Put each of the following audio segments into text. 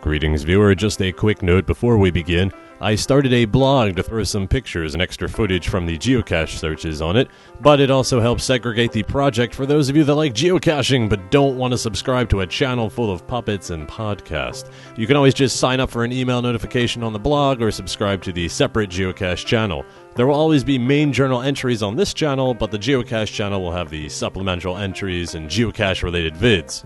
Greetings, viewer. Just a quick note before we begin. I started a blog to throw some pictures and extra footage from the geocache searches on it, but it also helps segregate the project for those of you that like geocaching but don't want to subscribe to a channel full of puppets and podcasts. You can always just sign up for an email notification on the blog or subscribe to the separate geocache channel. There will always be main journal entries on this channel, but the geocache channel will have the supplemental entries and geocache-related vids.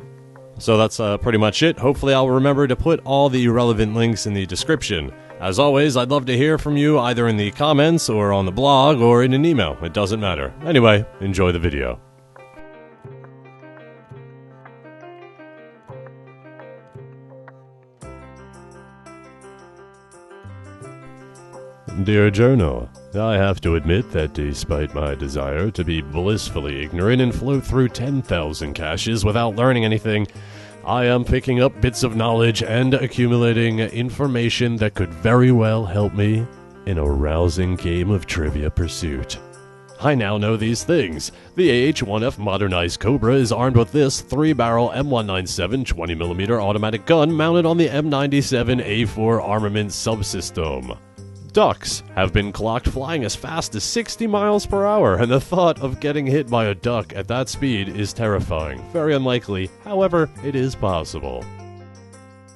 So that's pretty much it. Hopefully I'll remember to put all the relevant links in the description. As always, I'd love to hear from you either in the comments or on the blog or in an email. It doesn't matter. Anyway, enjoy the video. Dear Journal, I have to admit that despite my desire to be blissfully ignorant and float through 10,000 caches without learning anything, I am picking up bits of knowledge and accumulating information that could very well help me in a rousing game of trivia pursuit. I now know these things. The AH-1F modernized Cobra is armed with this 3-barrel M197 20mm automatic gun mounted on the M97A4 armament subsystem. Ducks have been clocked flying as fast as 60 miles per hour, and the thought of getting hit by a duck at that speed is terrifying. Very unlikely, however, it is possible.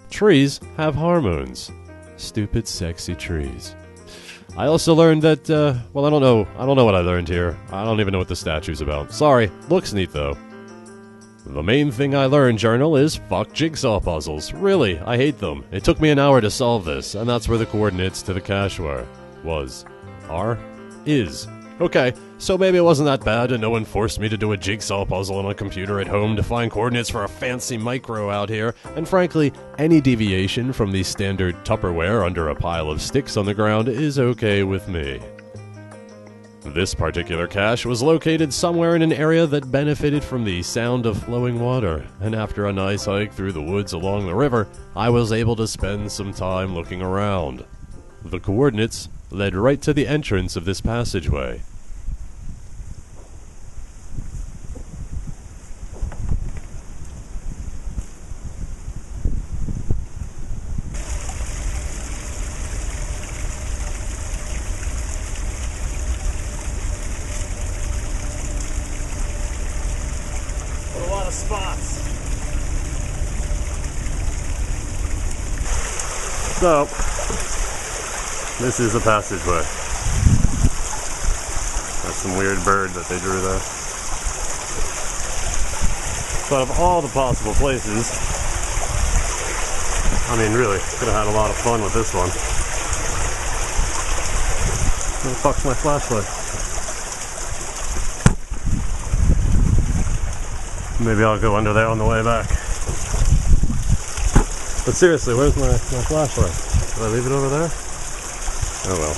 Trees have hormones. Stupid, sexy trees. I also learned that, well, I don't know what I learned here. I don't even know what the statue's about. Sorry, looks neat though. The main thing I learned, Journal, is fuck jigsaw puzzles. Really, I hate them. It took me an hour to solve this, and that's where the coordinates to the cache were. Is. Okay, so maybe it wasn't that bad and no one forced me to do a jigsaw puzzle on a computer at home to find coordinates for a fancy micro out here, and frankly, any deviation from the standard Tupperware under a pile of sticks on the ground is okay with me. This particular cache was located somewhere in an area that benefited from the sound of flowing water, and after a nice hike through the woods along the river, I was able to spend some time looking around. The coordinates led right to the entrance of this passageway. Spots. So, this is a passageway. That's some weird bird that they drew there. So out of all the possible places, I mean really, could have had a lot of fun with this one. Where the fuck's my flashlight? Maybe I'll go under there on the way back. But seriously, where's my flashlight? Did I leave it over there? Oh well.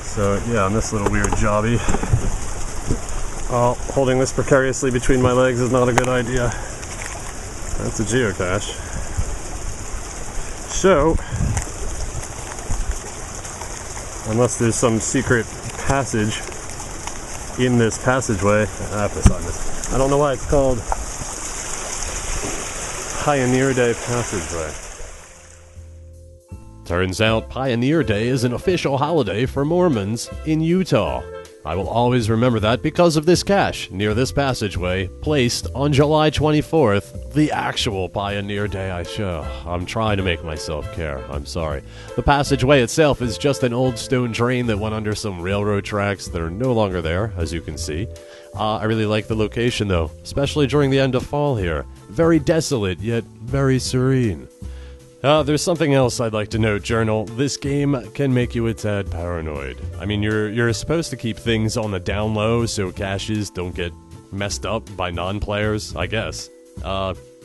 So yeah, on this little weird jobby. Holding this precariously between my legs is not a good idea. That's a geocache. So, unless there's some secret passage in this passageway, I have to sign this. I don't know why it's called Pioneer Day Passageway. Turns out Pioneer Day is an official holiday for Mormons in Utah. I will always remember that because of this cache near this passageway, placed on July 24th, the actual Pioneer Day. I'm trying to make myself care. I'm sorry. The passageway itself is just an old stone drain that went under some railroad tracks that are no longer there, as you can see. I really like the location, though, especially during the end of fall here. Very desolate, yet very serene. There's something else I'd like to note, Journal. This game can make you a tad paranoid. I mean, you're supposed to keep things on the down low so caches don't get messed up by non-players, I guess.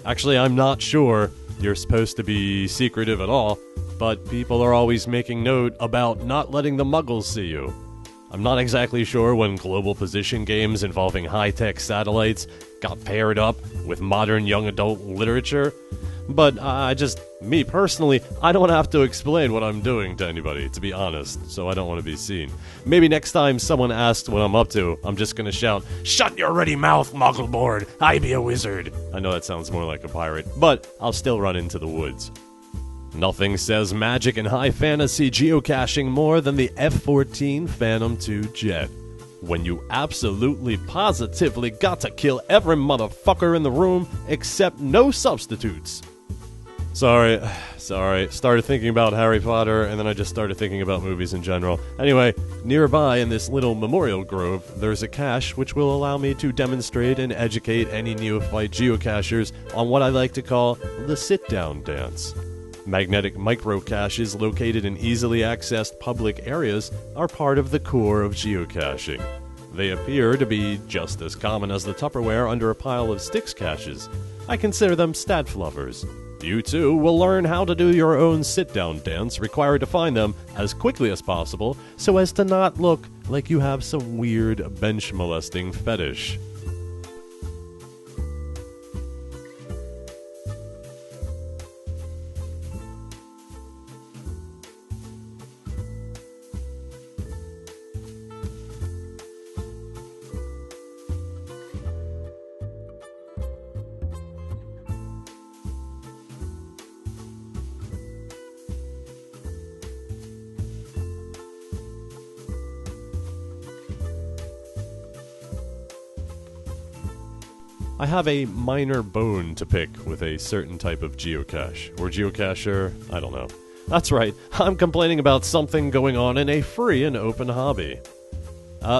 Actually, I'm not sure you're supposed to be secretive at all, but people are always making note about not letting the muggles see you. I'm not exactly sure when global position games involving high-tech satellites got paired up with modern young adult literature. But me personally, I don't have to explain what I'm doing to anybody, to be honest, so I don't want to be seen. Maybe next time someone asks what I'm up to, I'm just gonna shout, "Shut your ready mouth, Muggleborn! I be a wizard!" I know that sounds more like a pirate, but I'll still run into the woods. Nothing says magic and high fantasy geocaching more than the F-14 Phantom II jet. When you absolutely positively got to kill every motherfucker in the room except no substitutes. Sorry. Started thinking about Harry Potter, and then I just started thinking about movies in general. Anyway, nearby in this little memorial grove, there's a cache which will allow me to demonstrate and educate any neophyte geocachers on what I like to call the sit-down dance. Magnetic micro-caches located in easily accessed public areas are part of the core of geocaching. They appear to be just as common as the Tupperware under a pile of Styx caches. I consider them stat fluffers. You too will learn how to do your own sit-down dance required to find them as quickly as possible so as to not look like you have some weird bench molesting fetish. I have a minor bone to pick with a certain type of geocache, or geocacher, I don't know. That's right, I'm complaining about something going on in a free and open hobby.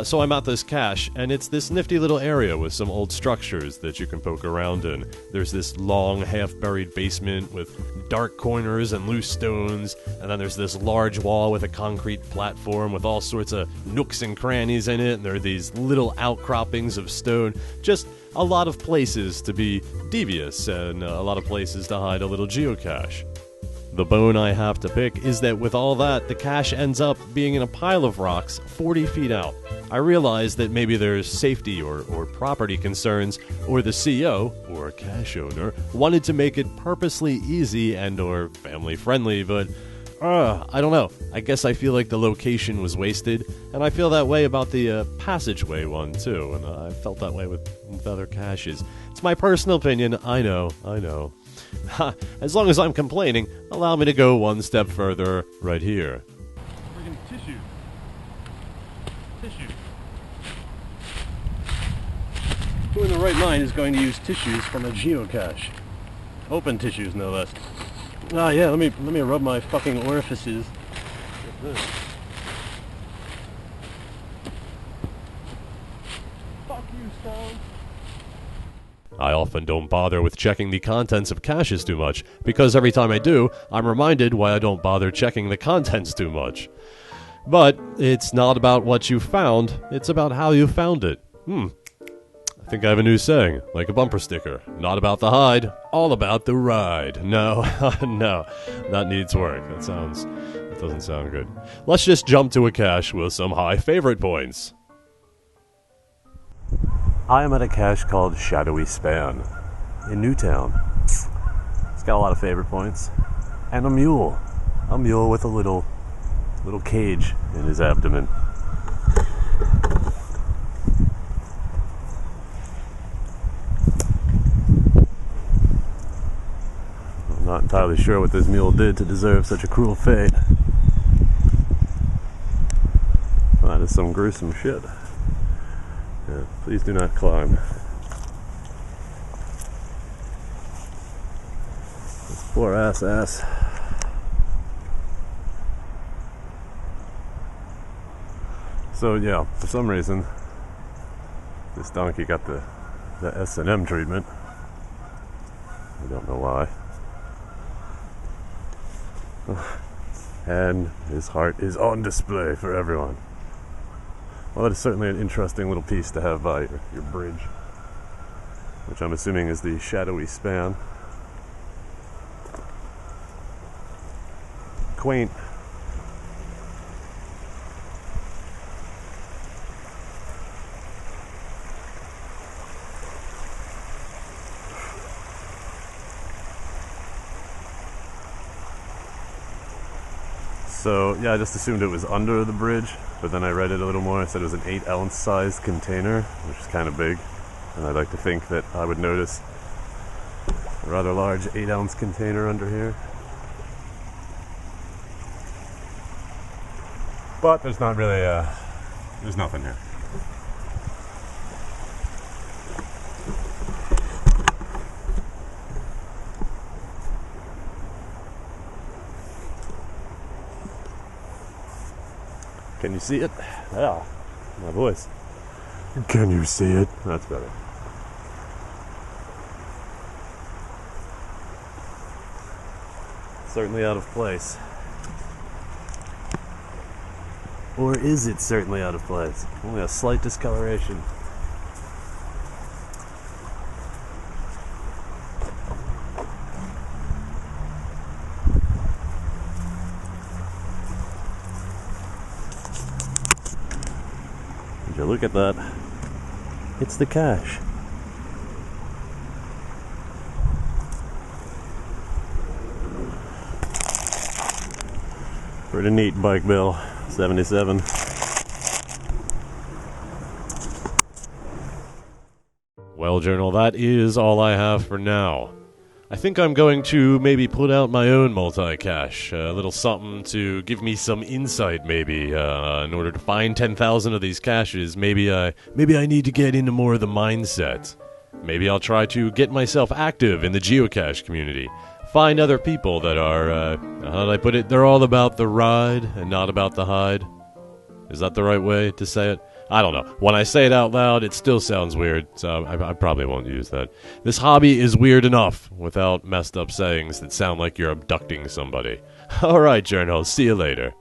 So I'm at this cache, and it's this nifty little area with some old structures that you can poke around in. There's this long, half-buried basement with dark corners and loose stones, and then there's this large wall with a concrete platform with all sorts of nooks and crannies in it, and there are these little outcroppings of stone. Just a lot of places to be devious, and a lot of places to hide a little geocache. The bone I have to pick is that with all that, the cache ends up being in a pile of rocks 40 feet out. I realize that maybe there's safety or property concerns, or the CEO, or cache owner, wanted to make it purposely easy and or family friendly, but I don't know. I guess I feel like the location was wasted, and I feel that way about the passageway one too, and I felt that way with other caches. It's my personal opinion, I know. As long as I'm complaining, allow me to go one step further right here. Friggin' tissue. Who in the right mind is going to use tissues from a geocache? Open tissues, no less. Ah, yeah, let me rub my fucking orifices. Fuck you, Stone. I often don't bother with checking the contents of caches too much, because every time I do, I'm reminded why I don't bother checking the contents too much. But it's not about what you found, it's about how you found it. I think I have a new saying, like a bumper sticker. Not about the hide, all about the ride. No, no, that needs work. That doesn't sound good. Let's just jump to a cache with some high favorite points. I am at a cache called Shadowy Span in Newtown. It's got a lot of favorite points. And a mule. A mule with a little cage in his abdomen. I'm not entirely sure what this mule did to deserve such a cruel fate. That is some gruesome shit. Yeah, please do not climb. This poor ass. So yeah, for some reason, this donkey got the S&M treatment. I don't know why. And his heart is on display for everyone. Well, that is certainly an interesting little piece to have by your bridge, which I'm assuming is the Shadowy Span. Quaint. So, yeah, I just assumed it was under the bridge, but then I read it a little more. It said it was an 8-ounce sized container, which is kind of big. And I'd like to think that I would notice a rather large 8-ounce container under here. But there's not really there's nothing here. Can you see it? Yeah, my voice. Can you see it? That's better. Certainly out of place. Or is it certainly out of place? Only a slight discoloration. Would you look at that? It's the cache. Pretty neat bike bill. 77. Well, Journal, that is all I have for now. I think I'm going to maybe put out my own multi-cache, a little something to give me some insight, maybe, in order to find 10,000 of these caches. Maybe I need to get into more of the mindset. Maybe I'll try to get myself active in the geocache community. Find other people that are, how did I put it? They're all about the ride and not about the hide. Is that the right way to say it? I don't know. When I say it out loud, it still sounds weird, so I probably won't use that. This hobby is weird enough without messed up sayings that sound like you're abducting somebody. Alright, Journal, see you later.